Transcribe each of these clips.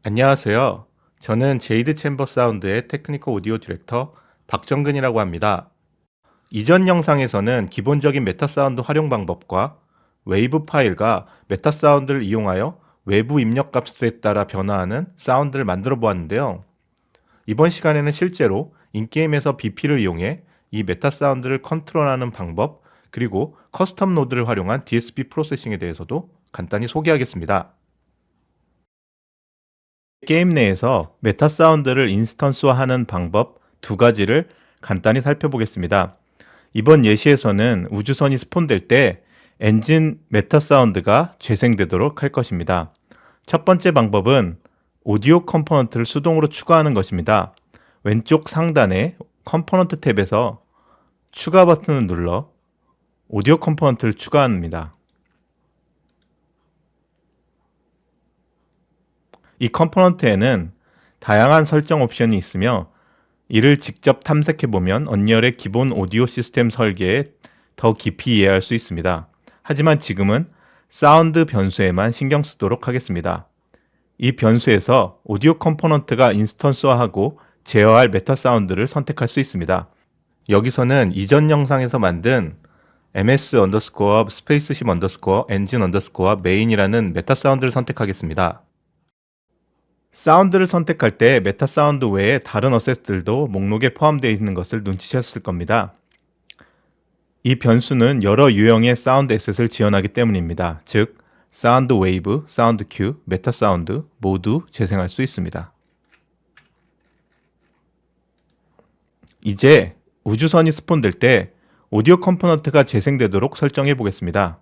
안녕하세요. 저는 제이드 챔버 사운드의 테크니컬 오디오 디렉터 박정근이라고 합니다. 이전 영상에서는 기본적인 메타 사운드 활용 방법과 웨이브 파일과 메타 사운드를 이용하여 외부 입력 값에 따라 변화하는 사운드를 만들어 보았는데요. 이번 시간에는 실제로 인게임에서 BP를 이용해 이 메타 사운드를 컨트롤하는 방법, 그리고 커스텀 노드를 활용한 DSP 프로세싱에 대해서도 간단히 소개하겠습니다. 게임 내에서 메타 사운드를 인스턴스화하는 방법 두 가지를 간단히 살펴보겠습니다. 이번 예시에서는 우주선이 스폰될 때 엔진 메타 사운드가 재생되도록 할 것입니다. 첫 번째 방법은 오디오 컴포넌트를 수동으로 추가하는 것입니다. 왼쪽 상단의 컴포넌트 탭에서 추가 버튼을 눌러 오디오 컴포넌트를 추가합니다. 이 컴포넌트에는 다양한 설정 옵션이 있으며 이를 직접 탐색해보면 언리얼의 기본 오디오 시스템 설계에 더 깊이 이해할 수 있습니다. 하지만 지금은 사운드 변수에만 신경 쓰도록 하겠습니다. 이 변수에서 오디오 컴포넌트가 인스턴스화하고 제어할 메타 사운드를 선택할 수 있습니다. 여기서는 이전 영상에서 만든 ms 언더스코어 스페이스십 언더스코어 엔진 언더스코어 메인이라는 메타 사운드를 선택하겠습니다. 사운드를 선택할 때 메타 사운드 외에 다른 어셋들도 목록에 포함되어 있는 것을 눈치채셨을 겁니다. 이 변수는 여러 유형의 사운드 에셋을 지원하기 때문입니다. 즉, 사운드 웨이브, 사운드 큐, 메타 사운드 모두 재생할 수 있습니다. 이제 우주선이 스폰될 때 오디오 컴포넌트가 재생되도록 설정해 보겠습니다.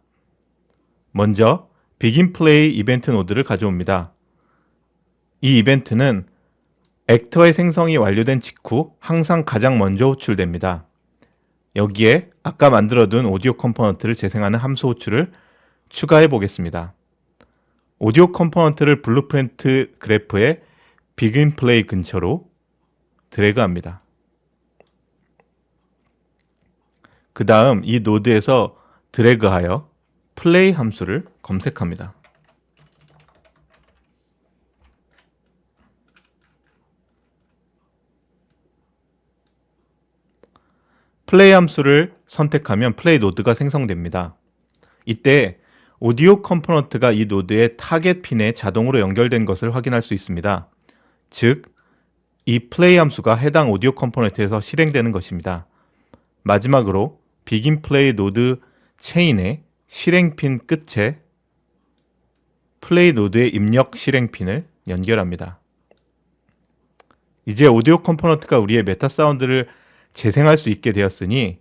먼저 비긴 플레이 이벤트 노드를 가져옵니다. 이 이벤트는 액터의 생성이 완료된 직후 항상 가장 먼저 호출됩니다. 여기에 아까 만들어둔 오디오 컴포넌트를 재생하는 함수 호출을 추가해 보겠습니다. 오디오 컴포넌트를 블루프린트 그래프의 비긴 플레이 근처로 드래그합니다. 그 다음 이 노드에서 드래그하여 플레이 함수를 검색합니다. 플레이 함수를 선택하면 플레이 노드가 생성됩니다. 이때 오디오 컴포넌트가 이 노드의 타겟 핀에 자동으로 연결된 것을 확인할 수 있습니다. 즉, 이 플레이 함수가 해당 오디오 컴포넌트에서 실행되는 것입니다. 마지막으로 비긴 플레이 노드 체인의 실행 핀 끝에 플레이 노드의 입력 실행 핀을 연결합니다. 이제 오디오 컴포넌트가 우리의 메타 사운드를 재생할 수 있게 되었으니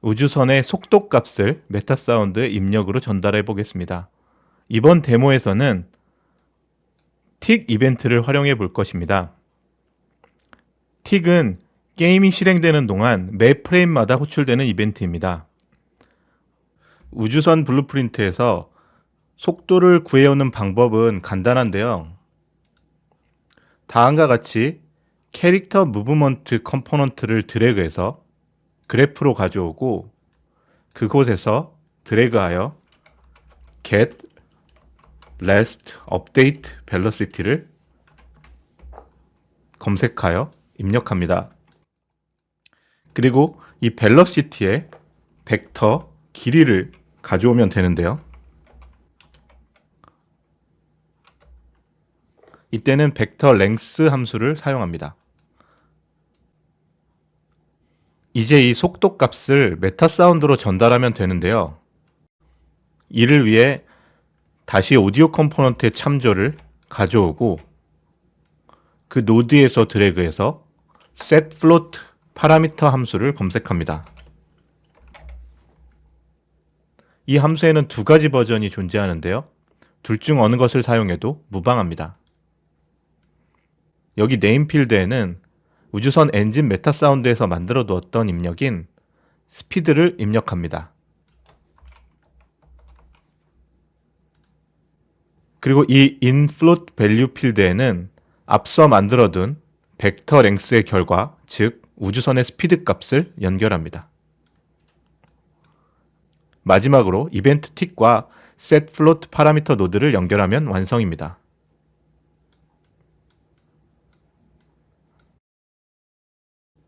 우주선의 속도 값을 메타 사운드의 입력으로 전달해 보겠습니다. 이번 데모에서는 틱 이벤트를 활용해 볼 것입니다. 틱은 게임이 실행되는 동안 매 프레임마다 호출되는 이벤트입니다. 우주선 블루프린트에서 속도를 구해오는 방법은 간단한데요. 다음과 같이 캐릭터 무브먼트 컴포넌트를 드래그해서 그래프로 가져오고 그곳에서 드래그하여 get last update velocity를 검색하여 입력합니다. 그리고 이 velocity의 벡터 길이를 가져오면 되는데요. 이때는 벡터 length 함수를 사용합니다. 이제 이 속도 값을 메타 사운드로 전달하면 되는데요. 이를 위해 다시 오디오 컴포넌트의 참조를 가져오고 그 노드에서 드래그해서 set float 파라미터 함수를 검색합니다. 이 함수에는 두 가지 버전이 존재하는데요. 둘 중 어느 것을 사용해도 무방합니다. 여기 네임 필드에는 우주선 엔진 메타 사운드에서 만들어 두었던 입력인 스피드를 입력합니다. 그리고 이 infloat value 필드에는 앞서 만들어둔 벡터 랭스의 결과, 즉 우주선의 스피드 값을 연결합니다. 마지막으로 이벤트 틱과 set float 파라미터 노드를 연결하면 완성입니다.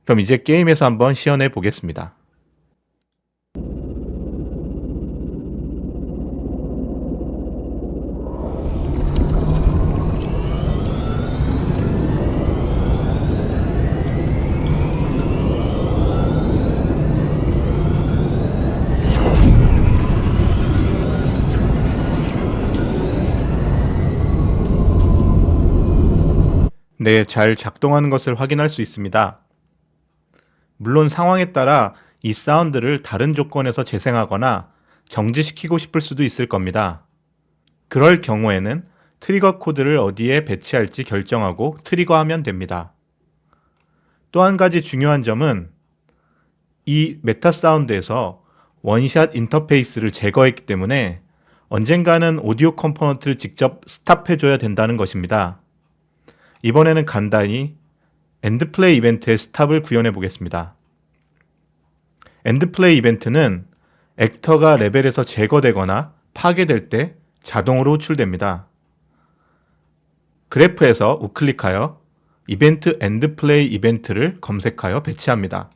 그럼 이제 게임에서 한번 시연해 보겠습니다. 네, 잘 작동하는 것을 확인할 수 있습니다. 물론 상황에 따라 이 사운드를 다른 조건에서 재생하거나 정지시키고 싶을 수도 있을 겁니다. 그럴 경우에는 트리거 코드를 어디에 배치할지 결정하고 트리거하면 됩니다. 또 한 가지 중요한 점은 이 메타 사운드에서 원샷 인터페이스를 제거했기 때문에 언젠가는 오디오 컴포넌트를 직접 스탑해줘야 된다는 것입니다. 이번에는 간단히 엔드플레이 이벤트의 스탑을 구현해 보겠습니다. 엔드플레이 이벤트는 액터가 레벨에서 제거되거나 파괴될 때 자동으로 호출됩니다. 그래프에서 우클릭하여 이벤트 엔드플레이 이벤트를 검색하여 배치합니다.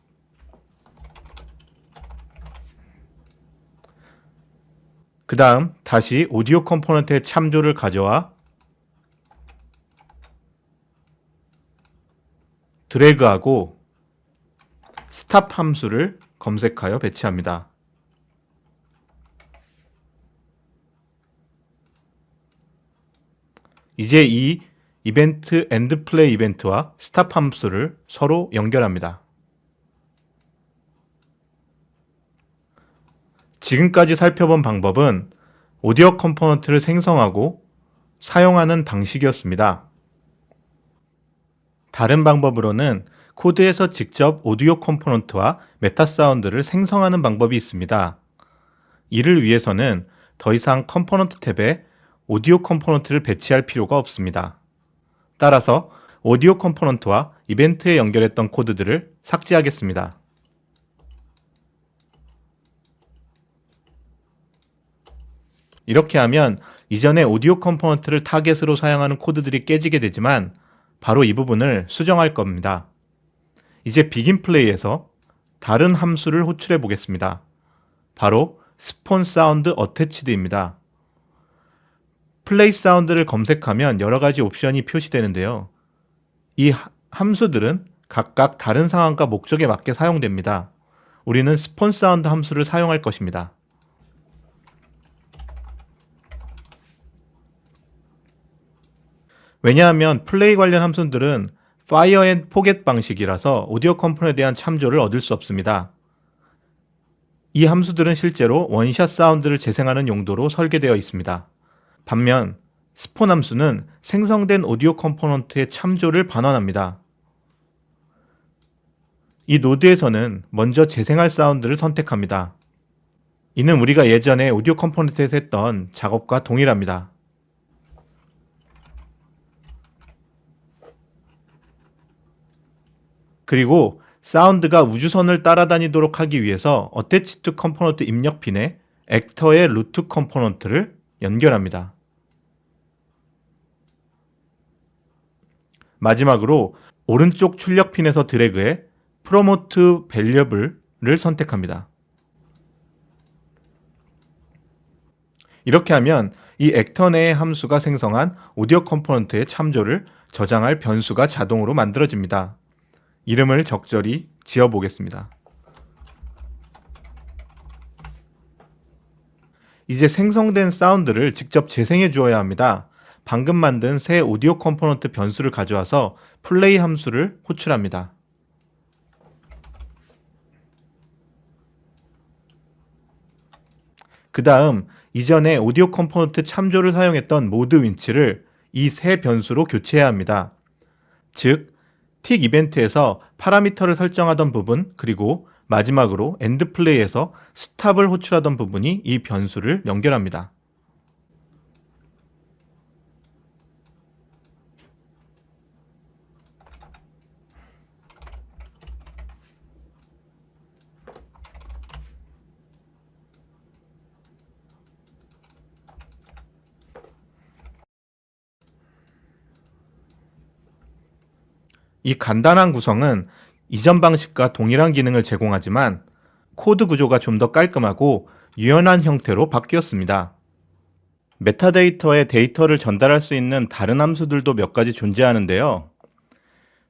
그 다음 다시 오디오 컴포넌트의 참조를 가져와 드래그하고 스탑 함수를 검색하여 배치합니다. 이제 이 이벤트 엔드플레이 이벤트와 스탑 함수를 서로 연결합니다. 지금까지 살펴본 방법은 오디오 컴포넌트를 생성하고 사용하는 방식이었습니다. 다른 방법으로는 코드에서 직접 오디오 컴포넌트와 메타 사운드를 생성하는 방법이 있습니다. 이를 위해서는 더 이상 컴포넌트 탭에 오디오 컴포넌트를 배치할 필요가 없습니다. 따라서 오디오 컴포넌트와 이벤트에 연결했던 코드들을 삭제하겠습니다. 이렇게 하면 이전에 오디오 컴포넌트를 타겟으로 사용하는 코드들이 깨지게 되지만 바로 이 부분을 수정할 겁니다. 이제 비긴 플레이에서 다른 함수를 호출해 보겠습니다. 바로 스폰 사운드 어태치드입니다. 플레이 사운드를 검색하면 여러 가지 옵션이 표시되는데요. 이 함수들은 각각 다른 상황과 목적에 맞게 사용됩니다. 우리는 스폰 사운드 함수를 사용할 것입니다. 왜냐하면 플레이 관련 함수들은 Fire and Forget 방식이라서 오디오 컴포넌트에 대한 참조를 얻을 수 없습니다. 이 함수들은 실제로 원샷 사운드를 재생하는 용도로 설계되어 있습니다. 반면 스폰 함수는 생성된 오디오 컴포넌트의 참조를 반환합니다. 이 노드에서는 먼저 재생할 사운드를 선택합니다. 이는 우리가 예전에 오디오 컴포넌트에서 했던 작업과 동일합니다. 그리고 사운드가 우주선을 따라다니도록 하기 위해서 어태치 투 컴포넌트 입력 핀에 액터의 루트 컴포넌트를 연결합니다. 마지막으로 오른쪽 출력 핀에서 드래그해 프로모트 밸리어블을 선택합니다. 이렇게 하면 이 액터 내의 함수가 생성한 오디오 컴포넌트의 참조를 저장할 변수가 자동으로 만들어집니다. 이름을 적절히 지어보겠습니다. 이제 생성된 사운드를 직접 재생해 주어야 합니다. 방금 만든 새 오디오 컴포넌트 변수를 가져와서 플레이 함수를 호출합니다. 그 다음 이전에 오디오 컴포넌트 참조를 사용했던 모드 윈치를 이 새 변수로 교체해야 합니다. 즉, 틱 이벤트에서 파라미터를 설정하던 부분, 그리고 마지막으로 엔드 플레이에서 스탑을 호출하던 부분이 이 변수를 연결합니다. 이 간단한 구성은 이전 방식과 동일한 기능을 제공하지만 코드 구조가 좀 더 깔끔하고 유연한 형태로 바뀌었습니다. 메타데이터에 데이터를 전달할 수 있는 다른 함수들도 몇 가지 존재하는데요.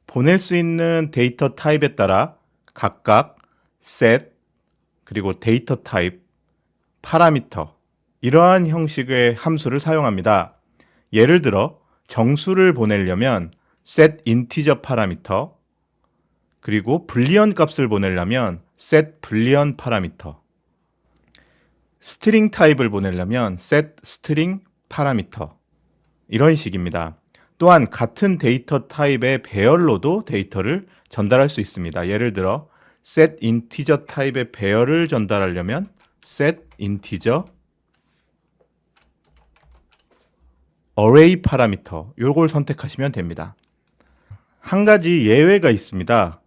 보낼 수 있는 데이터 타입에 따라 각각 set, 그리고 데이터 타입, 파라미터, 이러한 형식의 함수를 사용합니다. 예를 들어 정수를 보내려면 set integer 파라미터, 그리고 불리언 값을 보내려면 set 불리언 파라미터, 스트링 타입을 보내려면 set string 파라미터, 이런 식입니다. 또한 같은 데이터 타입의 배열로도 데이터를 전달할 수 있습니다. 예를 들어 set integer 타입의 배열을 전달하려면 set integer array 파라미터, 요걸 선택하시면 됩니다. 한 가지 예외가 있습니다.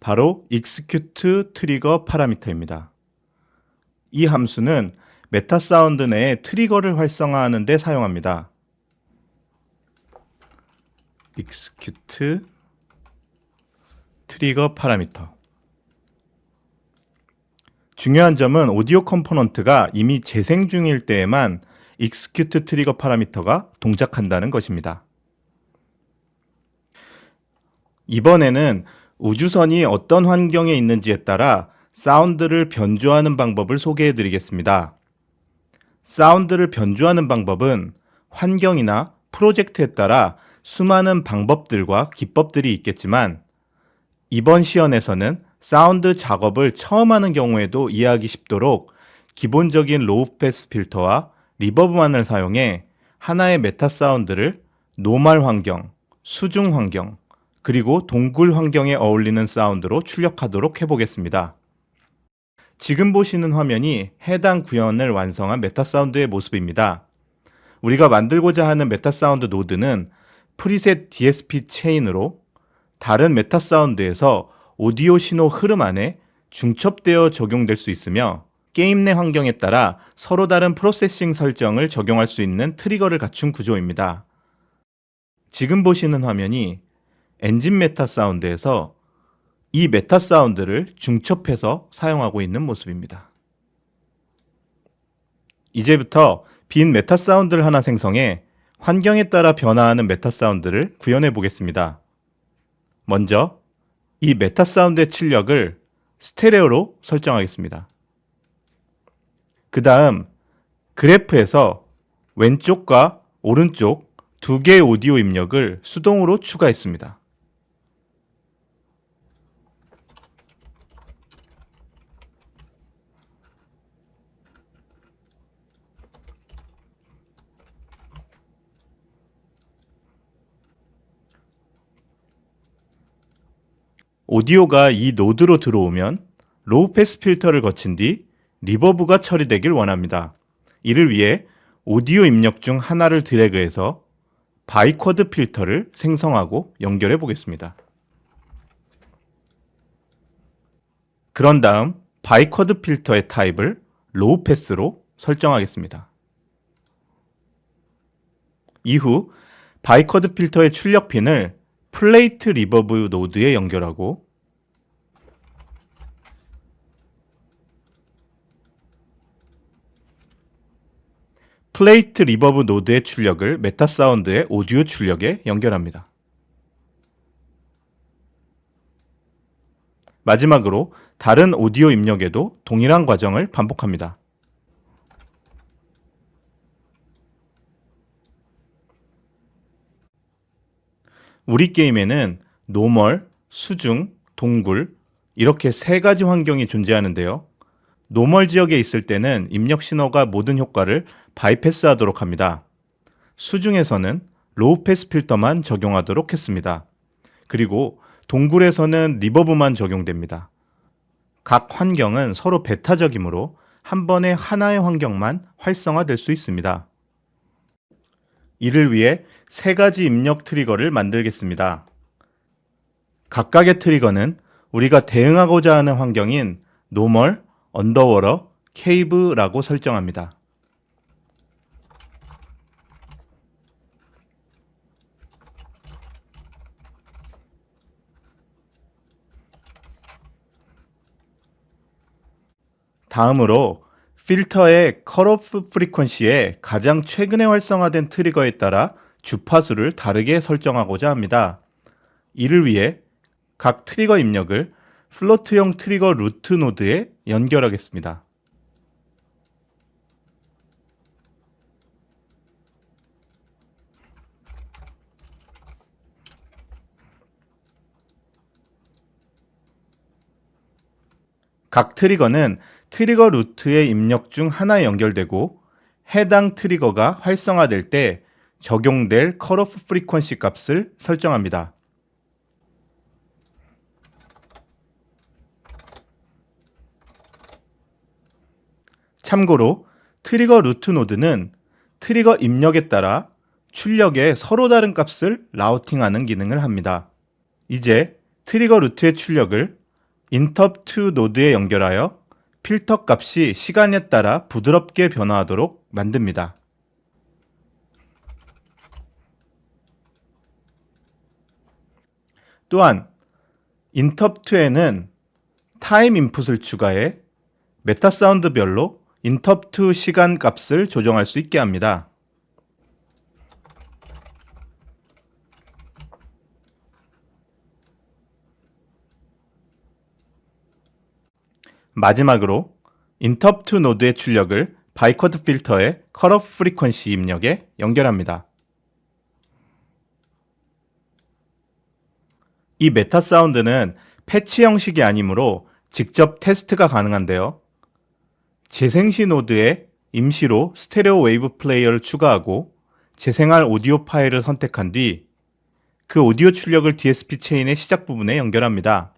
바로 execute trigger 파라미터입니다. 이 함수는 메타사운드 내에 트리거를 활성화하는 데 사용합니다. execute trigger 파라미터. 중요한 점은 오디오 컴포넌트가 이미 재생 중일 때에만 execute trigger 파라미터가 동작한다는 것입니다. 이번에는 우주선이 어떤 환경에 있는지에 따라 사운드를 변조하는 방법을 소개해 드리겠습니다. 사운드를 변조하는 방법은 환경이나 프로젝트에 따라 수많은 방법들과 기법들이 있겠지만 이번 시연에서는 사운드 작업을 처음 하는 경우에도 이해하기 쉽도록 기본적인 로우 패스 필터와 리버브만을 사용해 하나의 메타 사운드를 노멀 환경, 수중 환경, 그리고 동굴 환경에 어울리는 사운드로 출력하도록 해보겠습니다. 지금 보시는 화면이 해당 구현을 완성한 메타 사운드의 모습입니다. 우리가 만들고자 하는 메타 사운드 노드는 프리셋 DSP 체인으로 다른 메타 사운드에서 오디오 신호 흐름 안에 중첩되어 적용될 수 있으며 게임 내 환경에 따라 서로 다른 프로세싱 설정을 적용할 수 있는 트리거를 갖춘 구조입니다. 지금 보시는 화면이 엔진 메타 사운드에서 이 메타 사운드를 중첩해서 사용하고 있는 모습입니다. 이제부터 빈 메타 사운드를 하나 생성해 환경에 따라 변화하는 메타 사운드를 구현해 보겠습니다. 먼저 이 메타 사운드의 출력을 스테레오로 설정하겠습니다. 그 다음 그래프에서 왼쪽과 오른쪽 두 개의 오디오 입력을 수동으로 추가했습니다. 오디오가 이 노드로 들어오면 로우 패스 필터를 거친 뒤 리버브가 처리되길 원합니다. 이를 위해 오디오 입력 중 하나를 드래그해서 바이쿼드 필터를 생성하고 연결해 보겠습니다. 그런 다음 바이쿼드 필터의 타입을 로우 패스로 설정하겠습니다. 이후 바이쿼드 필터의 출력 핀을 플레이트 리버브 노드에 연결하고 플레이트 리버브 노드의 출력을 메타 사운드의 오디오 출력에 연결합니다. 마지막으로 다른 오디오 입력에도 동일한 과정을 반복합니다. 우리 게임에는 노멀, 수중, 동굴 이렇게 세 가지 환경이 존재하는데요. 노멀 지역에 있을 때는 입력 신호가 모든 효과를 바이패스하도록 합니다. 수중에서는 로우 패스 필터만 적용하도록 했습니다. 그리고 동굴에서는 리버브만 적용됩니다. 각 환경은 서로 배타적이므로 한 번에 하나의 환경만 활성화될 수 있습니다. 이를 위해 세 가지 입력 트리거를 만들겠습니다. 각각의 트리거는 우리가 대응하고자 하는 환경인 노멀, 언더워터, 케이브라고 설정합니다. 다음으로 필터의 컷오프 프리퀀시에 가장 최근에 활성화된 트리거에 따라 주파수를 다르게 설정하고자 합니다. 이를 위해 각 트리거 입력을 플로트형 트리거 루트 노드에 연결하겠습니다. 각 트리거는 트리거 루트의 입력 중 하나에 연결되고 해당 트리거가 활성화될 때 적용될 컷오프 프리퀀시 값을 설정합니다. 참고로 트리거 루트 노드는 트리거 입력에 따라 출력에 서로 다른 값을 라우팅하는 기능을 합니다. 이제 트리거 루트의 출력을 interrupt 노드에 연결하여 필터 값이 시간에 따라 부드럽게 변화하도록 만듭니다. 또한 interrupt에는 타임 인풋을 추가해 메타 사운드별로 interrupt 시간 값을 조정할 수 있게 합니다. 마지막으로 interrupt 노드의 출력을 바이쿼트 필터의 컷오프 프리퀀시 입력에 연결합니다. 이 메타 사운드는 패치 형식이 아니므로 직접 테스트가 가능한데요. 재생시 노드에 임시로 스테레오 웨이브 플레이어를 추가하고 재생할 오디오 파일을 선택한 뒤 그 오디오 출력을 DSP 체인의 시작 부분에 연결합니다.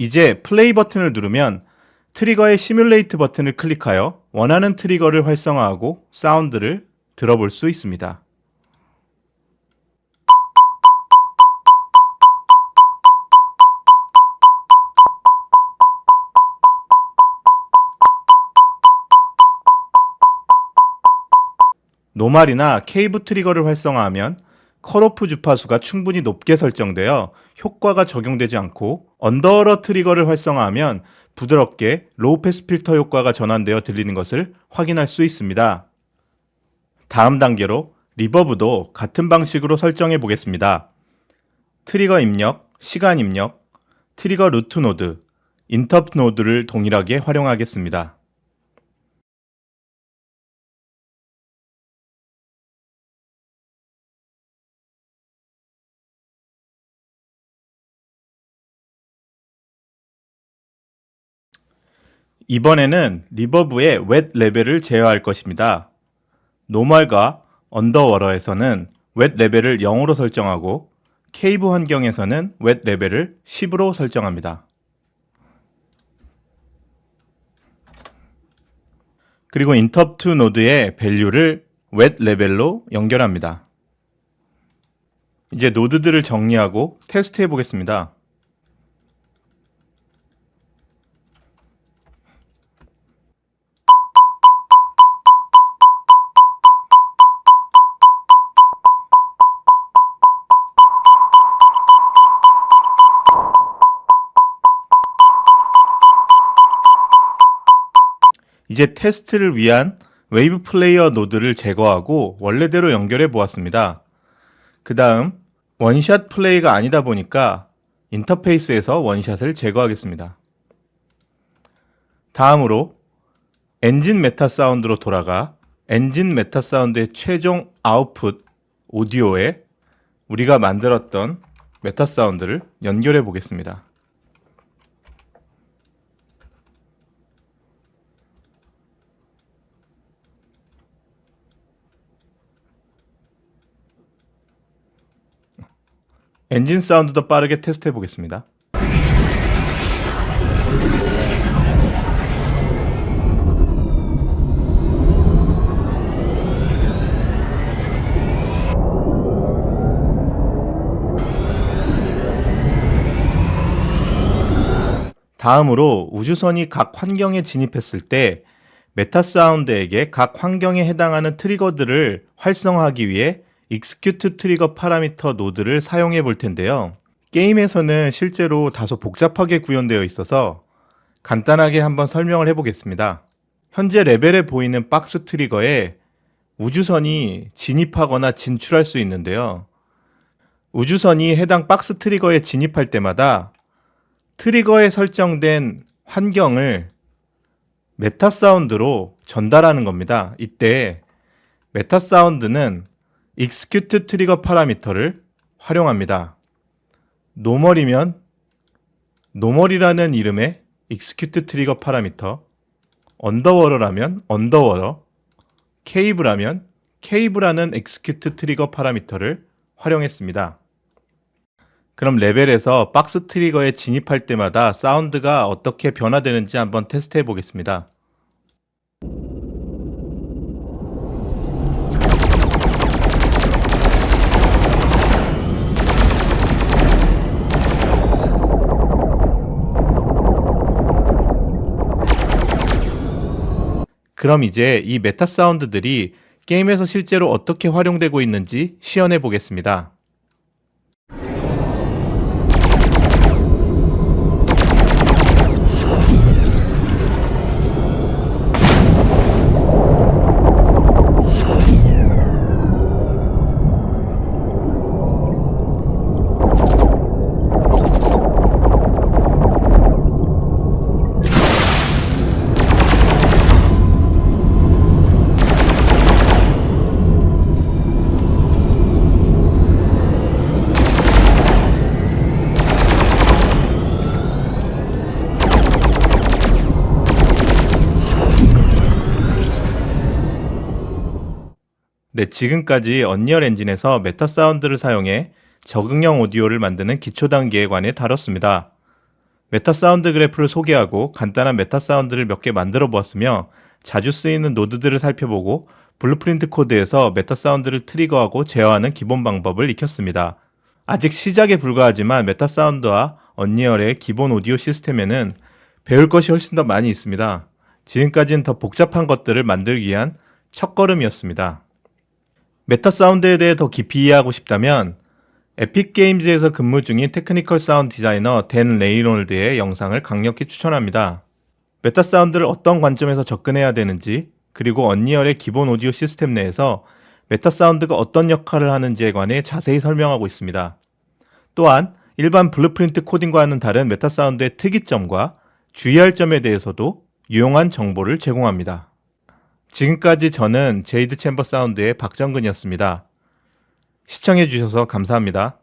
이제 플레이 버튼을 누르면 트리거의 시뮬레이트 버튼을 클릭하여 원하는 트리거를 활성화하고 사운드를 들어볼 수 있습니다. 노말이나 케이브 트리거를 활성화하면 컷오프 주파수가 충분히 높게 설정되어 효과가 적용되지 않고 언더러 트리거를 활성화하면 부드럽게 로우 패스 필터 효과가 전환되어 들리는 것을 확인할 수 있습니다. 다음 단계로 리버브도 같은 방식으로 설정해 보겠습니다. 트리거 입력, 시간 입력, 트리거 루트 노드, 인터럽트 노드를 동일하게 활용하겠습니다. 이번에는 리버브의 웻 레벨을 제어할 것입니다. 노멀과 언더워러에서는 웻 레벨을 0으로 설정하고 케이브 환경에서는 웻 레벨을 10으로 설정합니다. 그리고 인터럽트 노드의 밸류를 웻 레벨로 연결합니다. 이제 노드들을 정리하고 테스트해 보겠습니다. 이제 테스트를 위한 웨이브 플레이어 노드를 제거하고 원래대로 연결해 보았습니다. 그 다음 원샷 플레이가 아니다 보니까 인터페이스에서 원샷을 제거하겠습니다. 다음으로 엔진 메타 사운드로 돌아가 엔진 메타 사운드의 최종 아웃풋 오디오에 우리가 만들었던 메타 사운드를 연결해 보겠습니다. 엔진 사운드도 빠르게 테스트해 보겠습니다. 다음으로 우주선이 각 환경에 진입했을 때 메타사운드에게 각 환경에 해당하는 트리거들을 활성화하기 위해 Execute 트리거 파라미터 노드를 사용해 볼 텐데요. 게임에서는 실제로 다소 복잡하게 구현되어 있어서 간단하게 한번 설명을 해보겠습니다. 현재 레벨에 보이는 박스 트리거에 우주선이 진입하거나 진출할 수 있는데요. 우주선이 해당 박스 트리거에 진입할 때마다 트리거에 설정된 환경을 메타사운드로 전달하는 겁니다. 이때 메타사운드는 Execute 트리거 파라미터를 활용합니다. 노멀이면 노멀이라는 이름의 Execute 트리거 파라미터, 언더워러라면 언더워러, 케이브라면 케이브라는 Execute 트리거 파라미터를 활용했습니다. 그럼 레벨에서 박스 트리거에 진입할 때마다 사운드가 어떻게 변화되는지 한번 테스트해 보겠습니다. 그럼 이제 이 메타 사운드들이 게임에서 실제로 어떻게 활용되고 있는지 시연해 보겠습니다. 네, 지금까지 언리얼 엔진에서 메타 사운드를 사용해 적응형 오디오를 만드는 기초 단계에 관해 다뤘습니다. 메타 사운드 그래프를 소개하고 간단한 메타 사운드를 몇 개 만들어 보았으며 자주 쓰이는 노드들을 살펴보고 블루프린트 코드에서 메타 사운드를 트리거하고 제어하는 기본 방법을 익혔습니다. 아직 시작에 불과하지만 메타 사운드와 언리얼의 기본 오디오 시스템에는 배울 것이 훨씬 더 많이 있습니다. 지금까지는 더 복잡한 것들을 만들기 위한 첫걸음이었습니다. 메타 사운드에 대해 더 깊이 이해하고 싶다면 에픽 게임즈에서 근무 중인 테크니컬 사운드 디자이너 댄 레이놀드의 영상을 강력히 추천합니다. 메타 사운드를 어떤 관점에서 접근해야 되는지, 그리고 언리얼의 기본 오디오 시스템 내에서 메타 사운드가 어떤 역할을 하는지에 관해 자세히 설명하고 있습니다. 또한 일반 블루프린트 코딩과는 다른 메타 사운드의 특이점과 주의할 점에 대해서도 유용한 정보를 제공합니다. 지금까지 저는 제이드 챔버 사운드의 박정근이었습니다. 시청해주셔서 감사합니다.